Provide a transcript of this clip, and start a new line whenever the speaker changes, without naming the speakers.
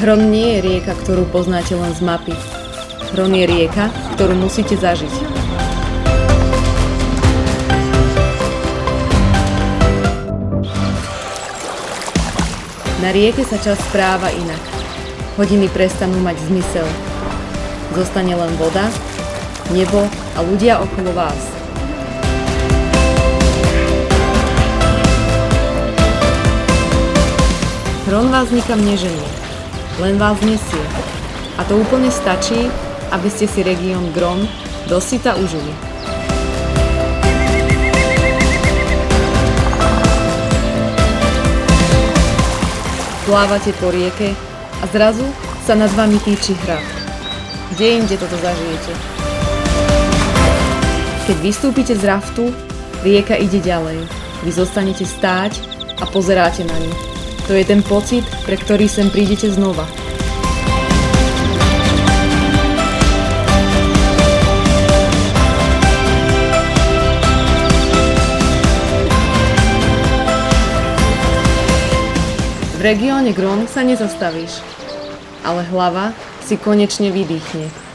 Hron nie je rieka, ktorú poznáte len z mapy. Hron je rieka, ktorú musíte zažiť. Na rieke sa čas správa inak. Hodiny prestanú mať zmysel. Zostane len voda, nebo a ľudia okolo vás. Hron vás nikam neženie, len vás nesie. A to úplne stačí, aby ste si región Gron dosyta užili. Plávate po rieke a zrazu sa nad vami týči hrad. Kde inde toto zažijete? Keď vystúpite z raftu, rieka ide ďalej. Vy zostanete stáť a pozeráte na ňu. To je ten pocit, pre ktorý sem prídete znova. V regióne Gron sa nezastavíš, ale hlava si konečne vydýchne.